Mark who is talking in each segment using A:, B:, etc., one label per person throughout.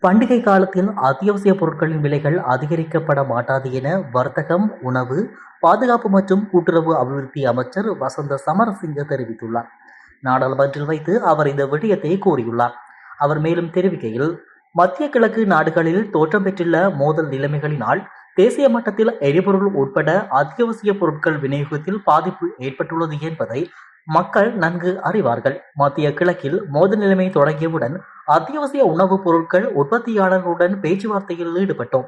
A: பண்டிகை காலத்தில் அத்தியாவசிய பொருட்களின் விலைகள் அதிகரிக்கப்பட மாட்டாது என வர்த்தகம், உணவு, பாதுகாப்பு மற்றும் கூட்டுறவு அபிவிருத்தி அமைச்சர் வசந்த சமரசிங்க தெரிவித்துள்ளார். நாடாளுமன்றில் வைத்து அவர் இந்த விடயத்தை கூறியுள்ளார். அவர் மேலும் தெரிவிக்கையில், மத்திய கிழக்கு நாடுகளில் தோற்றம் பெற்றுள்ள மோதல் நிலைமைகளினால் தேசிய மட்டத்தில் எரிபொருள் உட்பட அத்தியாவசிய பொருட்கள் விநியோகத்தில் பாதிப்பு ஏற்பட்டுள்ளது என்பதை மக்கள் நன்கு அறிவார்கள். மத்திய கிழக்கில் மோதல் நிலைமை தொடங்கியவுடன் அத்தியாவசிய உணவுப் பொருட்கள் உற்பத்தியாளர்களுடன் பேச்சுவார்த்தையில் ஈடுபட்டோம்.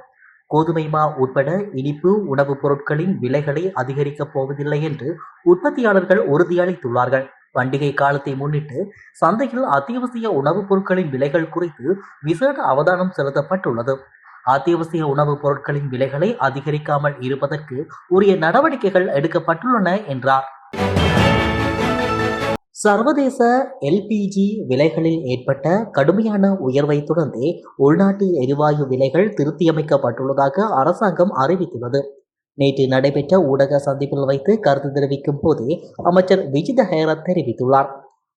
A: கோதுமை மா உட்பட இனிப்பு உணவுப் பொருட்களின் விலைகளை அதிகரிக்கப் போவதில்லை என்று உற்பத்தியாளர்கள் உறுதியளித்துள்ளார்கள். பண்டிகை காலத்தை முன்னிட்டு சந்தையில் அத்தியாவசிய உணவுப் பொருட்களின் விலைகள் குறித்து விசேட அவதானம் செலுத்தப்பட்டுள்ளது. அத்தியாவசிய உணவுப் பொருட்களின் விலைகளை அதிகரிக்காமல் இருப்பதற்கு உரிய நடவடிக்கைகள் எடுக்கப்பட்டுள்ளன என்றார். சர்வதேச எல்பிஜி விலைகளில் ஏற்பட்ட கடுமையான உயர்வை தொடர்ந்தே உள்நாட்டு எரிவாயு விலைகள் திருத்தியமைக்கப்பட்டுள்ளதாக அரசாங்கம் அறிவித்துள்ளது. நேற்று நடைபெற்ற ஊடக சந்திப்பில் வைத்து கருத்து தெரிவிக்கும் போதே அமைச்சர் விஜித ஹேரத் தெரிவித்துள்ளார்.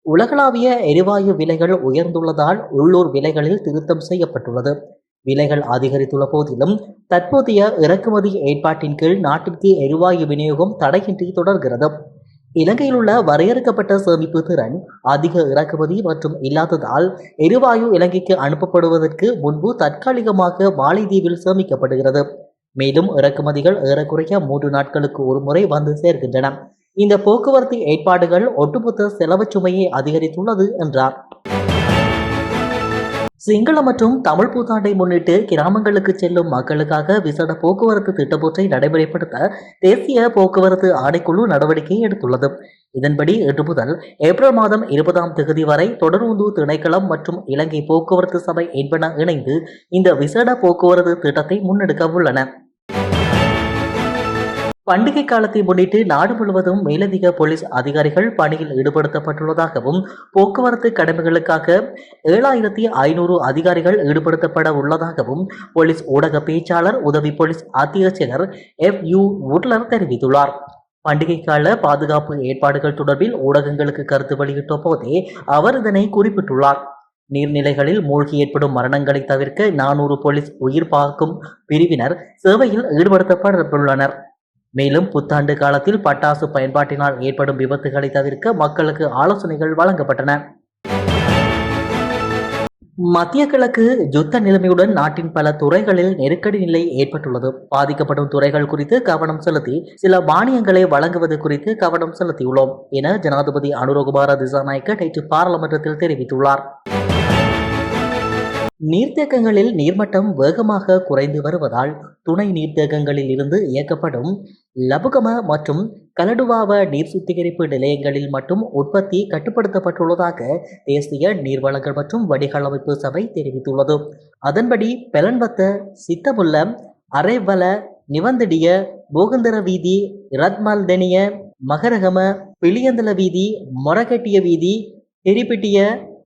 A: உலகளாவிய எரிவாயு விலைகள் உயர்ந்துள்ளதால் உள்ளூர் விலைகளில் திருத்தம் செய்யப்பட்டுள்ளது. விலைகள் அதிகரித்துள்ள போதிலும் தற்போதைய இறக்குமதி ஏற்பாட்டின் கீழ் நாட்டிற்கு எரிவாயு விநியோகம் தடையின்றி தொடர்கிறது. இலங்கையில் உள்ள வரையறுக்கப்பட்ட சேமிப்பு திறன் அதிக இறக்குமதி மற்றும் இல்லாததால் எரிவாயு இலங்கைக்கு அனுப்பப்படுவதற்கு முன்பு தற்காலிகமாக மாலைதீவில் சேமிக்கப்படுகிறது. மேலும் இறக்குமதிகள் ஏறக்குறைய 3 நாட்களுக்கு ஒரு முறை வந்து சேர்க்கின்றன. இந்த போக்குவரத்து ஏற்பாடுகள் ஒட்டுமொத்த செலவு சுமையை அதிகரித்துள்ளது என்றார். சிங்கள மற்றும் தமிழ் புத்தாண்டை முன்னிட்டு கிராமங்களுக்கு செல்லும் மக்களுக்காக விசேட போக்குவரத்து திட்டப்பொன்றை நடைமுறைப்படுத்த தேசிய போக்குவரத்து ஆணைக்குழு நடவடிக்கை எடுத்துள்ளது. இதன்படி இன்று முதல் ஏப்ரல் மாதம் 20ஆம் தேதி வரை தொடருந்து திணைக்களம் மற்றும் இலங்கை போக்குவரத்து சபை என்பன இணைந்து இந்த விசேட போக்குவரத்து திட்டத்தை முன்னெடுக்க உள்ளன. பண்டிகை காலத்தை முன்னிட்டு நாடு முழுவதும் மேலதிக போலீஸ் அதிகாரிகள் பணியில் ஈடுபடுத்தப்பட்டுள்ளதாகவும் போக்குவரத்து கடமைகளுக்காக 7500 அதிகாரிகள் ஈடுபடுத்தப்பட உள்ளதாகவும் போலீஸ் ஊடக பேச்சாளர் உதவி போலீஸ் அத்தியட்சகர் FU உட்லர் தெரிவித்துள்ளார். பண்டிகை கால பாதுகாப்பு ஏற்பாடுகள் தொடர்பில் ஊடகங்களுக்கு கருத்து வெளியிட்ட போதே அவர் இதனை குறிப்பிட்டுள்ளார். நீர்நிலைகளில் மூழ்கி ஏற்படும் மரணங்களை தவிர்க்க 400 போலீஸ் உயிர் காக்கும் பிரிவினர் சேவையில் ஈடுபடுத்தப்பட்டுள்ளனர். மேலும் புத்தாண்டு காலத்தில் பட்டாசு பயன்பாட்டினால் ஏற்படும் விபத்துகளை தவிர்க்க மக்களுக்கு ஆலோசனைகள் வழங்கப்பட்டன. மத்திய கிழக்கு யுத்த நிலைமையுடன் நாட்டின் பல துறைகளில் நெருக்கடி நிலை ஏற்பட்டுள்ளது. பாதிக்கப்படும் துறைகள் குறித்து கவனம் செலுத்தி சில மானியங்களை வழங்குவது குறித்து கவனம் செலுத்தியுள்ளோம் என ஜனாதிபதி அனுரகுமார திசாநாயக்க நேற்று பாராளுமன்றத்தில் தெரிவித்துள்ளார். நீர்த்தேக்கங்களில் நீர்மட்டம் வேகமாக குறைந்து வருவதால் துணை நீர்த்தேக்கங்களில் இருந்து இயக்கப்படும் லபுகம மற்றும் கலடுவாவ நீர் சுத்திகரிப்பு நிலையங்களில் மட்டும் உற்பத்தி கட்டுப்படுத்தப்பட்டுள்ளதாக தேசிய நீர்வளங்கள் மற்றும் வடிகால் அமைப்பு சபை தெரிவித்துள்ளது. அதன்படி பெலன்வத்த, சித்தமுல்ல, அரைவல, நிவந்தடிய, போகந்தர வீதி, ரத்மல்தெனிய, மகரகம, பிளியந்தல வீதி, மொரகட்டிய வீதி, எரிப்பிட்டிய,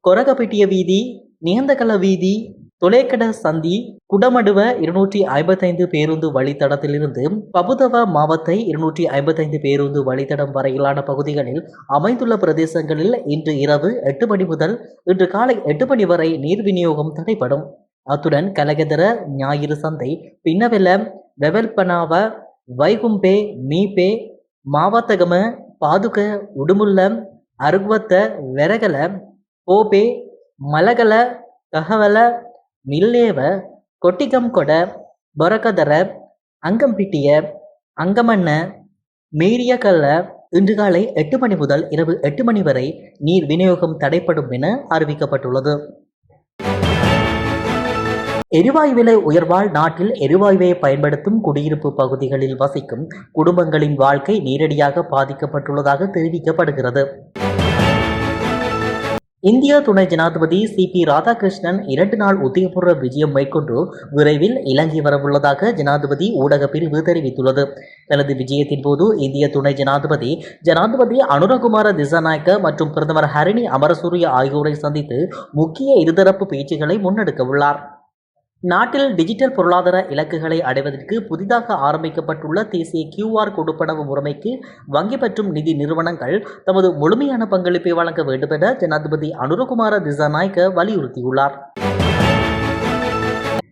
A: கொரகப்பிட்டிய வீதி, நிகந்தகல வீதி, தொலைக்கட சந்தி, குடமடுவ 255 பேருந்து வழித்தடத்திலிருந்து பபுதவ மாவத்தை 255 பேருந்து வழித்தடம் வரையிலான பகுதிகளில் அமைந்துள்ள பிரதேசங்களில் இன்று இரவு 8 மணி முதல் இன்று காலை 8 மணி வரை நீர் விநியோகம் தடைப்படும். அத்துடன் கலகதர, ஞாயிறு சந்தை, பின்னவெல, வெவல்பனாவ, வைகும்பே, மீபே, மாவத்தகம, பாதுக, உடுமுல்ல, அருகுவத்த, வெரகல, போபே, மலகல, கஹவல, மில்லேவ, கொட்டிகம்கொட, பொரகதர, அங்கம்பிட்டிய, அங்கமண்ண, மீரியகல்ல இன்று காலை 8 மணி முதல் இரவு 8 மணி வரை நீர் விநியோகம் தடைப்படும் என அறிவிக்கப்பட்டுள்ளது. எரிவாயு விலை உயர்வால் நாட்டில் எரிவாயுவை பயன்படுத்தும் குடியிருப்பு பகுதிகளில் வசிக்கும் குடும்பங்களின் வாழ்க்கை நேரடியாக பாதிக்கப்பட்டுள்ளதாக தெரிவிக்கப்படுகிறது. இந்திய துணை ஜனாதிபதி CP ராதாகிருஷ்ணன் 2 நாள் உத்தியோகபூர்வ விஜயம் மேற்கொண்டு விரைவில் இலங்கை வரவுள்ளதாக ஜனாதிபதி ஊடக பிரிவு தெரிவித்துள்ளது. தனது விஜயத்தின் போது இந்திய துணை ஜனாதிபதி அனுரகுமார திசாநாயக்க மற்றும் பிரதமர் ஹரிணி அமரசூரிய ஆகியோரை சந்தித்து முக்கிய இருதரப்பு பேச்சுக்களை முன்னெடுக்க உள்ளார். நாட்டில் டிஜிட்டல் பொருளாதார இலக்குகளை அடைவதற்கு புதிதாக ஆரம்பிக்கப்பட்டுள்ள தேசிய QR கொடுப்பனவு முறைமைக்கு வங்கி மற்றும் நிதி நிறுவனங்கள் தமது முழுமையான பங்களிப்பை வழங்க வேண்டும் என ஜனாதிபதி அனுரகுமார திசாநாயக்க வலியுறுத்தியுள்ளார்.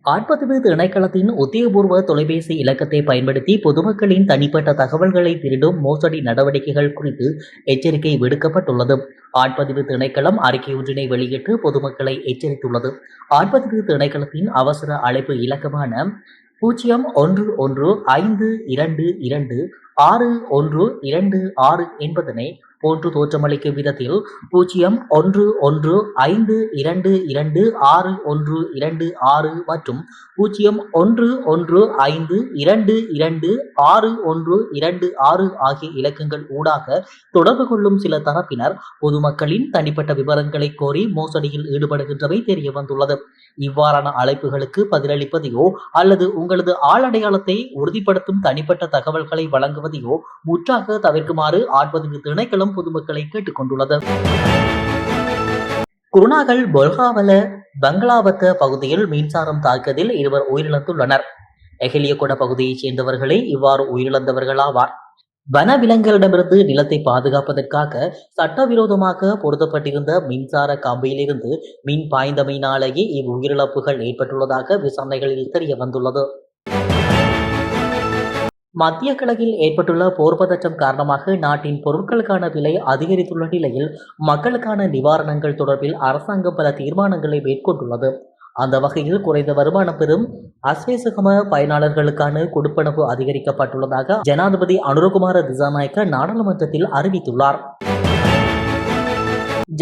A: ஆட்பதிவு திணைக்களத்தின் உத்தியோகபூர்வ தொலைபேசி இலக்கத்தை பயன்படுத்தி பொதுமக்களின் தனிப்பட்ட தகவல்களை திருடும் மோசடி நடவடிக்கைகள் குறித்து எச்சரிக்கை விடுக்கப்பட்டுள்ளது. ஆட்பதிவு திணைக்களம் அறிக்கை ஒன்றினை வெளியிட்டு பொதுமக்களை எச்சரித்துள்ளது. ஆட்பதிவு திணைக்களத்தின் அவசர அழைப்பு இலக்கமான 0115226126 என்பதனை போன்று தோற்றமளிக்கும் விதத்தில் 0115226126 மற்றும் 0115226126 ஆகிய இலக்கங்கள் ஊடாக தொடர்பு கொள்ளும் சில தரப்பினர் பொதுமக்களின் தனிப்பட்ட விவரங்களை கோரி மோசடியில் ஈடுபடுகின்றமை தெரிய வந்துள்ளது. இவ்வாறான அழைப்புகளுக்கு பதிலளிப்பதையோ அல்லது உங்களது ஆளடையாளத்தை உறுதிப்படுத்தும் தனிப்பட்ட தகவல்களை வழங்குவதையோ முற்றாக தவிர்க்குமாறு ஆட்பதிவு திணைக்களம் பொதுமக்களை கேட்டுக் கொண்டுள்ளது. குருணாகல் பொல்காவல பங்களாவத்த பகுதியில் மின்சாரம் தாக்கியதில் 2 உயிரிழந்துள்ளனர். எஹலியகொட பகுதியைச் சேர்ந்தவர்களே இவ்வாறு உயிரிழந்தவர்களாவார். வனவிலங்குகளிடமிருந்து நிலத்தை பாதுகாப்பதற்காக சட்டவிரோதமாக பொருத்தப்பட்டிருந்த மின்சார கம்பியிலிருந்து மின் பாய்ந்தமையினாலேயே இவ்வுயிரிழப்புகள் ஏற்பட்டுள்ளதாக விசாரணைகளில் தெரிய வந்துள்ளது. மத்திய கிழக்கில் ஏற்பட்டுள்ள போர் பதற்றம் காரணமாக நாட்டின் பொருட்களுக்கான விலை அதிகரித்துள்ள நிலையில் மக்களுக்கான நிவாரணங்கள் தொடர்பில் அரசாங்கம் பல தீர்மானங்களை மேற்கொண்டுள்ளது. அந்த வகையில் குறைந்த வருமானம் பெறும் அஸ்வேசுகம பயனாளர்களுக்கான கொடுப்பனவு அதிகரிக்கப்பட்டுள்ளதாக ஜனாதிபதி அனுரகுமார திசாநாயக்க நாடாளுமன்றத்தில் அறிவித்துள்ளார்.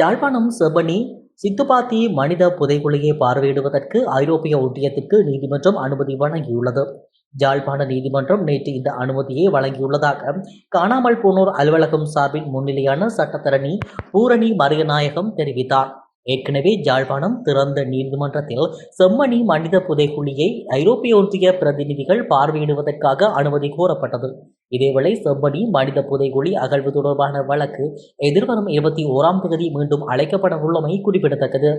A: யாழ்ப்பாணம் செபனி சித்துப்பாத்தி மனித புதைகுழியை பார்வையிடுவதற்கு ஐரோப்பிய ஒன்றியத்திற்கு நீதிமன்றம் அனுமதி வழங்கியுள்ளது. யாழ்ப்பாண நீதிமன்றம் நேற்று இந்த அனுமதியை வழங்கியுள்ளதாக காணாமல் போனோர் அலுவலகம் சார்பில் முன்னிலையான சட்டத்தரணி பூரணி மரியநாயகம் தெரிவித்தார். ஏற்கனவே யாழ்ப்பாணம் திறந்த நீதிமன்றத்தில் செம்மணி மனித புதைகுழியை ஐரோப்பிய ஒன்றிய பிரதிநிதிகள் பார்வையிடுவதற்காக அனுமதி கோரப்பட்டது. இதேவேளை செம்மணி மனித புதைகுழி அகழ்வு தொடர்பான வழக்கு எதிர்வரும் 21ஆம் தேதி மீண்டும் அழைக்கப்பட உள்ளமை குறிப்பிடத்தக்கது.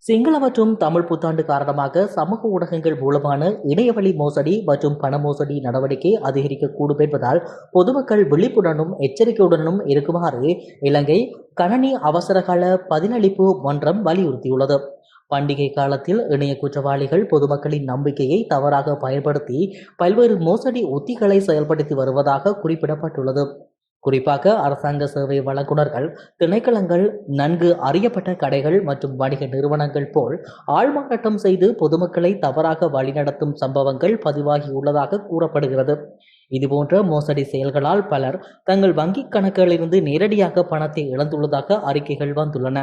A: சிங்கள மற்றும் தமிழ் புத்தாண்டு காரணமாக சமூக ஊடகங்கள் மூலமான இணையவழி மோசடி மற்றும் பண மோசடி நடவடிக்கை அதிகரிக்கக்கூடும் என்பதால் பொதுமக்கள் விழிப்புடனும் எச்சரிக்கையுடனும் இருக்குமாறு இலங்கை கணனி அவசரகால பதிலளிப்பு மன்றம் வலியுறுத்தியுள்ளது. பண்டிகை காலத்தில் இணைய குற்றவாளிகள் பொதுமக்களின் நம்பிக்கையை தவறாக பயன்படுத்தி பல்வேறு மோசடி உத்திகளை செயல்படுத்தி வருவதாக குறிப்பிடப்பட்டுள்ளது. குறிப்பாக அரசாங்க சேவை வழங்குனர்கள், திணைக்களங்கள், நன்கு அறியப்பட்ட கடைகள் மற்றும் வணிக நிறுவனங்கள் போல் ஆள்மாறாட்டம் செய்து பொதுமக்களை தவறாக வழிநடத்தும் சம்பவங்கள் பதிவாகியுள்ளதாக கூறப்படுகிறது. இதுபோன்ற மோசடி செயல்களால் பலர் தங்கள் வங்கிக் கணக்குகளிலிருந்து நேரடியாக பணத்தை இழந்துள்ளதாக அறிக்கைகள் வந்துள்ளன.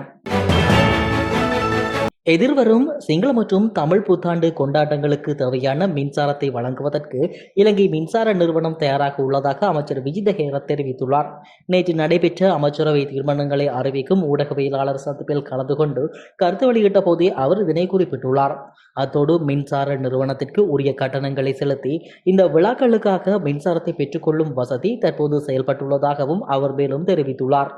A: எதிர்வரும் சிங்கள மற்றும் தமிழ் புத்தாண்டு கொண்டாட்டங்களுக்கு தேவையான மின்சாரத்தை வழங்குவதற்கு இலங்கை மின்சார நிறுவனம் தயாராக உள்ளதாக அமைச்சர் விஜித ஹேரத் தெரிவித்துள்ளார். நேற்று நடைபெற்ற அமைச்சரவை தீர்மானங்களை அறிவிக்கும் ஊடகவியலாளர் சந்திப்பில் கலந்து கொண்டு கருத்து வெளியிட்ட போதே அவர் இதனை குறிப்பிட்டுள்ளார். அத்தோடு மின்சார நிறுவனத்திற்கு உரிய கட்டணங்களை செலுத்தி இந்த விழாக்களுக்காக மின்சாரத்தை பெற்றுக்கொள்ளும் வசதி தற்போது செயல்பட்டுள்ளதாகவும் அவர் மேலும் தெரிவித்துள்ளார்.